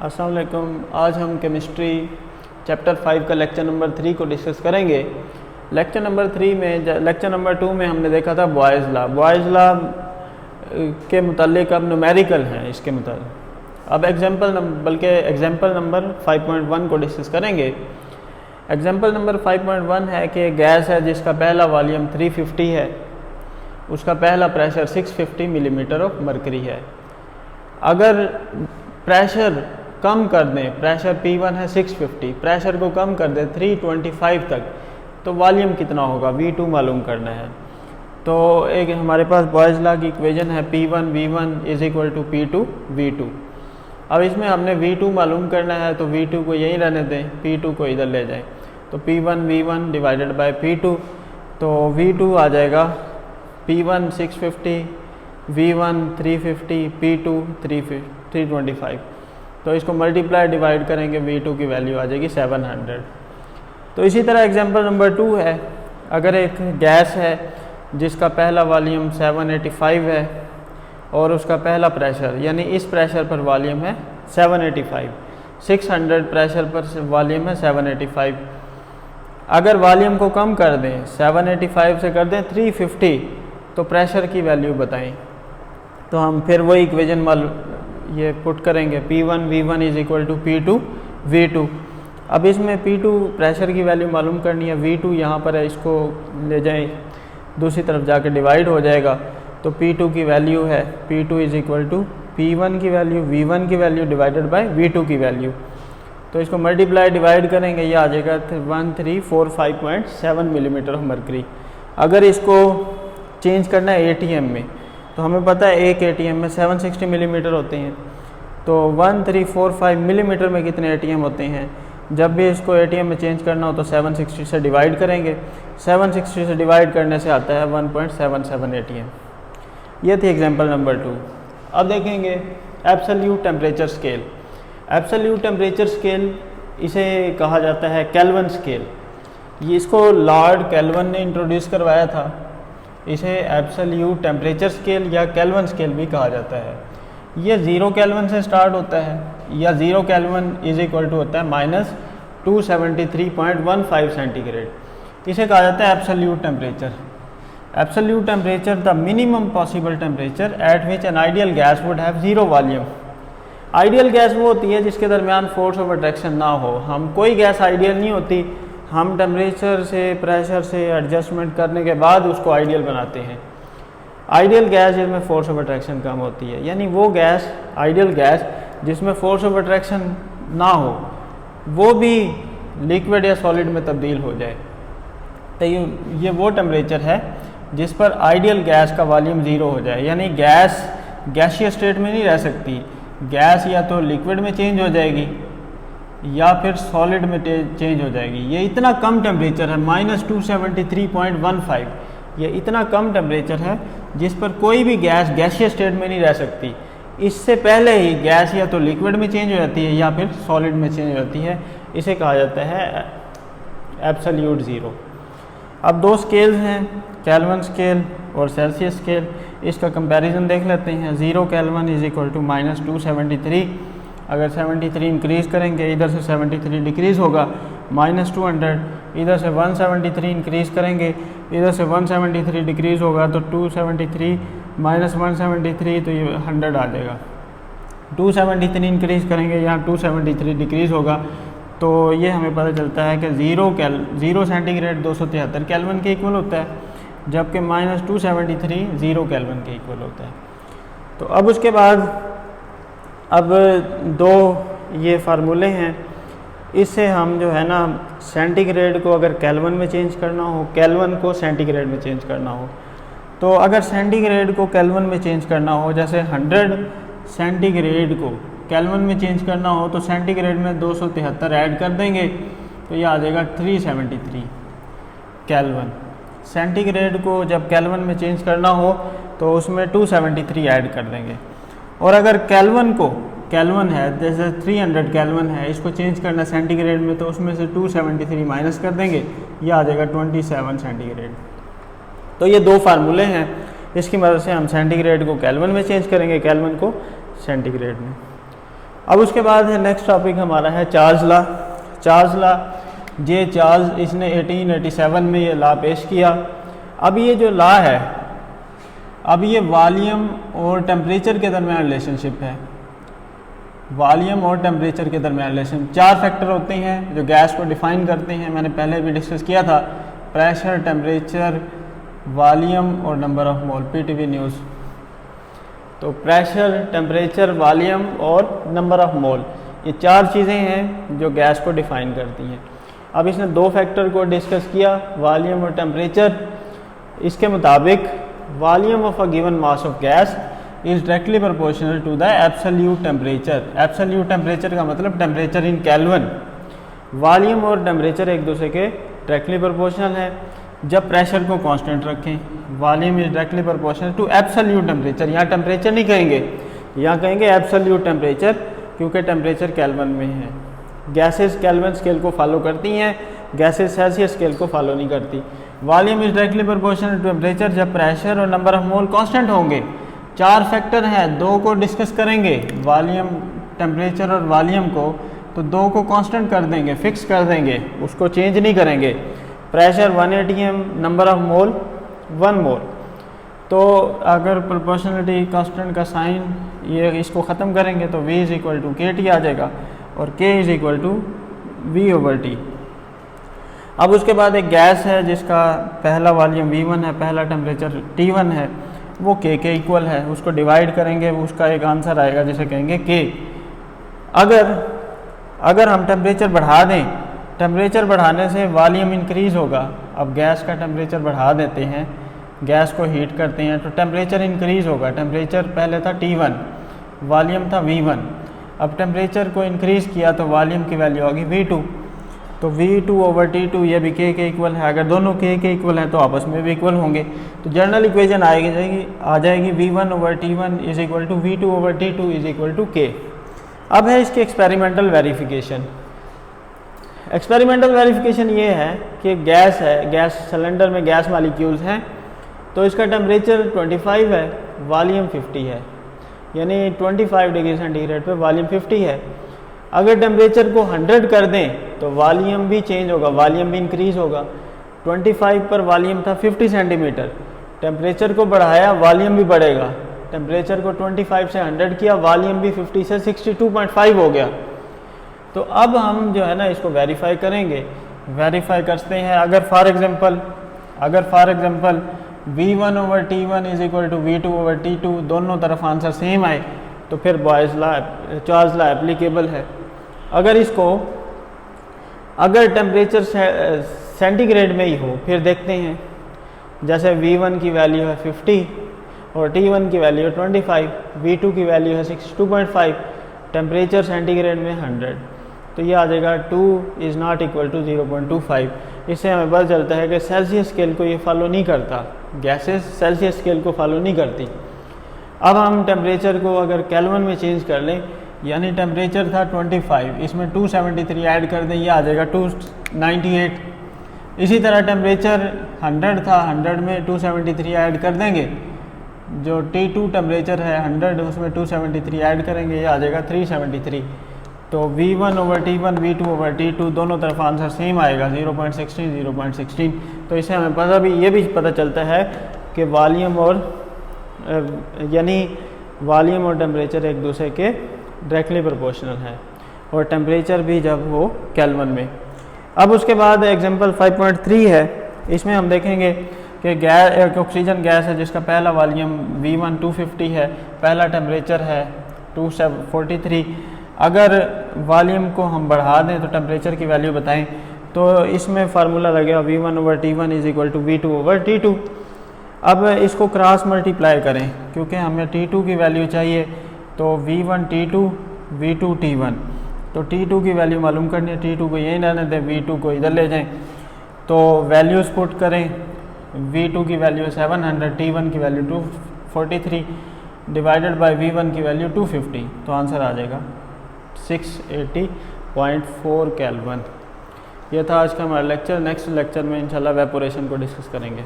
अस्सलाम वालेकुम। आज हम केमिस्ट्री चैप्टर 5 का लेक्चर नंबर 3 को डिस्कस करेंगे। लेक्चर नंबर 2 में हमने देखा था बॉयज़ लॉ के मुतालिक अब न्यूमेरिकल हैं इसके मुतालिक। अब एग्जांपल नंबर 5.1 को डिस्कस करेंगे। एग्जांपल नंबर 5.1 है कि गैस है जिसका पहला वॉल्यूम 350 है, उसका पहला प्रेशर 650 मिलीमीटर ऑफ मरकरी है। अगर प्रेशर कम कर दें, प्रेशर P1 है 650, प्रेशर को कम कर दें 325 तक, तो वॉल्यूम कितना होगा V2 मालूम करना है। तो एक हमारे पास बॉयज़ लॉ की इक्वेशन है P1 V1 is equal to P2 V2। अब इसमें हमने V2 मालूम करना है, तो V2 को यहीं रहने दें, P2 को इधर ले जाएं, तो P1 V1 divided by P2, तो V2 आ जाएगा P1 650, V1 350, P2 325। तो इसको मल्टीप्लाई डिवाइड करेंगे, V2 की वैल्यू आ जाएगी 700। तो इसी तरह एग्जांपल नंबर 2 है। अगर एक गैस है जिसका पहला वॉल्यूम 785 है और उसका पहला प्रेशर, यानी इस प्रेशर पर वॉल्यूम है 785, 600 प्रेशर पर वॉल्यूम है 785। अगर वॉल्यूम को कम कर दें, 785 से कर दें 350, तो प्रेशर की वैल्यू बताएं। तो हम फिर वही इक्वेशन ये पुट करेंगे, P1 V1 is equal to P2 V2। अब इसमें P2 प्रेशर की वैल्यू मालूम करनी है, V2 यहाँ पर है, इसको ले जाएं, दूसरी तरफ जाकर डिवाइड हो जाएगा, तो P2 की वैल्यू है P2 is equal to P1 की वैल्यू V1 की वैल्यू डिवाइडेड बाय V2 की वैल्यू। तो इसको मल्टीप्लाई डिवाइड करेंगे, ये आ जाएगा 1345.7 मिलीमीटर ऑफ मरकरी। अगर इसको चेंज करना है ATM में, तो हमें पता है एक ATM में 760 मिलीमीटर होते हैं, तो 1345 मिलीमीटर में कितने ATM होते हैं। जब भी इसको ATM में चेंज करना हो तो 760 से डिवाइड करेंगे, 760 से डिवाइड करने से आता है 1.77 ATM। ये थी एग्जांपल नंबर 2। अब देखेंगे absolute temperature scale. Absolute temperature scale इसे कहा जाता है केल्विन स्केल। ये इसको लॉर्ड केल्विन ने इंट्रोड्यूस करवाया था। इसे एब्सोल्यूट टेम्परेचर स्केल या केल्विन स्केल भी कहा जाता है। ये 0 केल्विन से स्टार्ट होता है, या 0 केल्विन इज इक्वल टू होता है -273.15 सेंटीग्रेड। इसे कहा जाता है absolute temperature. Absolute temperature the minimum possible temperature at which an ideal gas would have 0 volume. Ideal gas वो होती है जिसके दरमियान फोर्स ऑफ अट्रैक्शन ना हो। हम कोई गैस आइडियल नहीं होती, हम टेम्परेचर से प्रेशर से एडजस्टमेंट करने के बाद उसको आइडियल बनाते हैं। आइडियल गैस जिसमें फोर्स ऑफ अट्रैक्शन कम होती है, यानी वो गैस आइडियल गैस जिसमें फोर्स ऑफ अट्रैक्शन ना हो, वो भी लिक्विड या सॉलिड में तब्दील हो जाए। तो ये वो टेम्परेचर है जिस पर आइडियल गैस का वॉल्यूम 0 हो जाए, यानी गैस गैसीय स्टेट में नहीं रह सकती। गैस या तो लिक्विड में चेंज हो जाएगी या फिर सॉलिड में चेंज हो जाएगी। ये इतना कम टेम्परेचर है, -273.15। ये इतना कम टेम्परेचर है जिस पर कोई भी गैस गैसीय स्टेट में नहीं रह सकती। इससे पहले ही गैस या तो लिक्विड में चेंज हो जाती है या फिर सॉलिड में चेंज हो जाती है। इसे कहा जाता है एब्सोल्यूट 0। अब दो स्केल्स हैं, केल्विन स्केल और सेल्सियस स्केल। इसका कंपैरिजन देख लेते हैं। 0 केल्विन इज इक्वल टू -273। अगर 73 इंक्रीज़ करेंगे, इधर से 73 डिक्रीज़ होगा, -200। इधर से 173 इंक्रीज़ करेंगे, इधर से 173 डिक्रीज़ होगा, तो 273 -173, तो ये 100 आ जाएगा। 273 इंक्रीज़ करेंगे, यहाँ 273 डिक्रीज़ होगा, तो ये हमें पता चलता है कि 0 सेंटीग्रेड 273 केल्विन के इक्वल होता है, जबकि -273 0 केल्विन के इक्वल होता है। तो अब उसके बाद अब दो ये फार्मूले हैं, इससे हम जो है ना सेंटीग्रेड को अगर केल्विन में चेंज करना हो, केल्विन को सेंटीग्रेड में चेंज करना हो, तो अगर सेंटीग्रेड को केल्विन में चेंज करना हो, जैसे 100 सेंटीग्रेड को केल्विन में चेंज करना हो, तो सेंटीग्रेड में 273 ऐड कर देंगे, तो ये आ जाएगा 373 केल्विन। सेंटीग्रेड को जब केल्विन में चेंज करना हो तो उसमें 273 ऐड कर देंगे। और अगर केल्विन है जैसे 300 केल्विन है, इसको चेंज करना सेंटीग्रेड में, तो उसमें से 273 माइनस कर देंगे, ये आ जाएगा 27 सेंटीग्रेड। तो ये दो फार्मूले हैं, इसकी मदद से हम सेंटीग्रेड को केल्विन में चेंज करेंगे, केल्विन को सेंटीग्रेड में। अब उसके बाद है नेक्स्ट टॉपिक हमारा है चार्ल्स लॉ। चार्ल्स लॉ, जे चार्ल्स, इसने 1887 में ये लॉ पेश किया। अब ये जो लॉ है, अब ये वॉल्यूम और टेम्परेचर के दरमियान रिलेशनशिप है। वॉल्यूम और टेम्परेचर के दरमियान रिलेशन, 4 फैक्टर होते हैं जो गैस को डिफाइन करते हैं। मैंने पहले भी डिस्कस किया था, प्रेशर, टेम्परेचर, वॉल्यूम और number of mole, PTV news. तो प्रेशर, टेम्परेचर, वॉल्यूम और नंबर ऑफ मोल, ये 4 चीज़ें हैं जो गैस को डिफाइन करती हैं। अब इसने 2 फैक्टर को डिस्कस किया, वॉल्यूम और टेम्परेचर। इसके मुताबिक volume of a given mass of gas is directly proportional to the absolute temperature. Absolute temperature का मतलब टेम्परेचर इन केल्विन। वॉल्यूम और टेम्परेचर एक दूसरे के डायरेक्टली प्रोपोर्शनल है जब प्रेशर को कांस्टेंट रखें। Volume is directly proportional to absolute temperature. यहाँ टेम्परेचर नहीं कहेंगे, यहाँ कहेंगे एब्सोल्यूट टेम्परेचर, क्योंकि टेम्परेचर केल्विन में है। गैसेस केल्विन स्केल को फॉलो करती हैं, गैसेस सेल्सियस स्केल को फॉलो नहीं करती। Volume is directly proportional to temperature जब प्रेशर और नंबर ऑफ मोल कांस्टेंट होंगे। 4 फैक्टर हैं, 2 को डिस्कस करेंगे, वॉल्यूम, टेम्परेचर और वॉल्यूम को, तो 2 को कांस्टेंट कर देंगे, फिक्स कर देंगे, उसको चेंज नहीं करेंगे। प्रेशर 1 atm, नंबर ऑफ मोल 1 मोल। तो अगर प्रोपोर्शनलिटी कांस्टेंट का साइन ये इसको ख़त्म करेंगे तो V is equal to KT आ जाएगा और K is equal to V/T। अब उसके बाद एक गैस है जिसका पहला वॉल्यूम V1 है, पहला टेम्परेचर T1 है, वो K के इक्वल है। उसको डिवाइड करेंगे, उसका एक आंसर आएगा जिसे कहेंगे K। अगर हम टेम्परेचर बढ़ा दें, टेम्परेचर बढ़ाने से वॉल्यूम इंक्रीज़ होगा। अब गैस का टेम्परेचर बढ़ा देते हैं, गैस को हीट करते हैं तो टेम्परेचर इंक्रीज़ होगा। टेम्परेचर पहले था T1, वॉल्यूम था V1। अब टेम्परेचर को इंक्रीज़ किया तो वॉल्यूम की वैल्यू होगी V2। तो V2/T2 ये भी K के इक्वल है। अगर दोनों K के इक्वल हैं तो आपस में भी इक्वल होंगे। तो जनरल इक्वेशन आ जाएगी V1/T1 is equal to V2/T2 is equal to K। अब है इसकी एक्सपेरिमेंटल वेरिफिकेशन। एक्सपेरिमेंटल वेरिफिकेशन ये है कि गैस है, गैस सिलेंडर में गैस मॉलिक्यूल्स हैं, तो इसका टेम्परेचर 25 है, वॉल्यूम 50 है, यानी 25 डिग्री सेंटीग्रेड पे वॉल्यूम 50 है। अगर टेम्परेचर को 100 कर दें तो वॉल्यूम भी चेंज होगा, वॉल्यूम भी इंक्रीज़ होगा। 25 पर वॉल्यूम था 50 सेंटीमीटर, टेम्परेचर को बढ़ाया, वॉल्यूम भी बढ़ेगा। टेम्परेचर को 25 से 100 किया, वॉल्यूम भी 50 से 62.5 हो गया। तो अब हम जो है ना इसको वेरीफाई करेंगे। वेरीफाई करते हैं, अगर for example V1/T1 is equal to V2/T2 दोनों तरफ आंसर सेम आए तो फिर चार्ल्स लॉ एप्लीकेबल है। अगर टेम्परेचर सेंटीग्रेड में ही हो, फिर देखते हैं, जैसे V1 की वैल्यू है 50 और T1 की वैल्यू है 25, V2 की वैल्यू है 62.5, टेम्परेचर सेंटीग्रेड में 100, तो ये आ जाएगा 2 इज़ नॉट इक्वल टू 0.25। इससे हमें पता चलता है कि सेल्सियस स्केल को ये फॉलो नहीं करता, गैसेस सेल्सियस स्केल को फॉलो नहीं करती। अब हम टेम्परेचर को अगर केल्विन में चेंज कर लें, यानी टेम्परेचर था 25, इसमें 273 ऐड कर दें, ये आ जाएगा 298। इसी तरह टेम्परेचर 100 था, 100 में 273 ऐड कर देंगे, जो T2 टेम्परेचर है 100 उसमें 273 ऐड करेंगे, ये आ जाएगा 373। तो V1/T1 V2/T2 दोनों तरफ आंसर सेम आएगा, 0.16। तो इससे हमें ये भी पता चलता है कि वॉल्यूम और टेम्परेचर एक दूसरे के डायरेक्टली प्रोपोर्शनल है, और टेम्परेचर भी जब हो केल्विन में। अब उसके बाद एग्जांपल 5.3 है, इसमें हम देखेंगे कि एक ऑक्सीजन गैस है जिसका पहला वॉल्यूम V1 250 है, पहला टेम्परेचर है 243। अगर वॉल्यूम को हम बढ़ा दें तो टेम्परेचर की वैल्यू बताएं, तो इसमें फार्मूला लगेगा V1/T1 is equal to V2/T2। अब इसको क्रॉस मल्टीप्लाई करें, क्योंकि हमें T2 की वैल्यू चाहिए, तो V1 T2 V2 T1, तो T2 की वैल्यू मालूम करनी है, T2 को यहीं रहने दें, V2 को इधर ले जाएं, तो वैल्यूज़ पुट करें। V2 की वैल्यू 700, T1 की वैल्यू 243 डिवाइडेड बाय V1 की वैल्यू 250, तो आंसर आ जाएगा 680.4 केल्विन। यह था आज का हमारा लेक्चर। नेक्स्ट लेक्चर में इंशाल्लाह वेपोरेशन को डिस्कस करेंगे।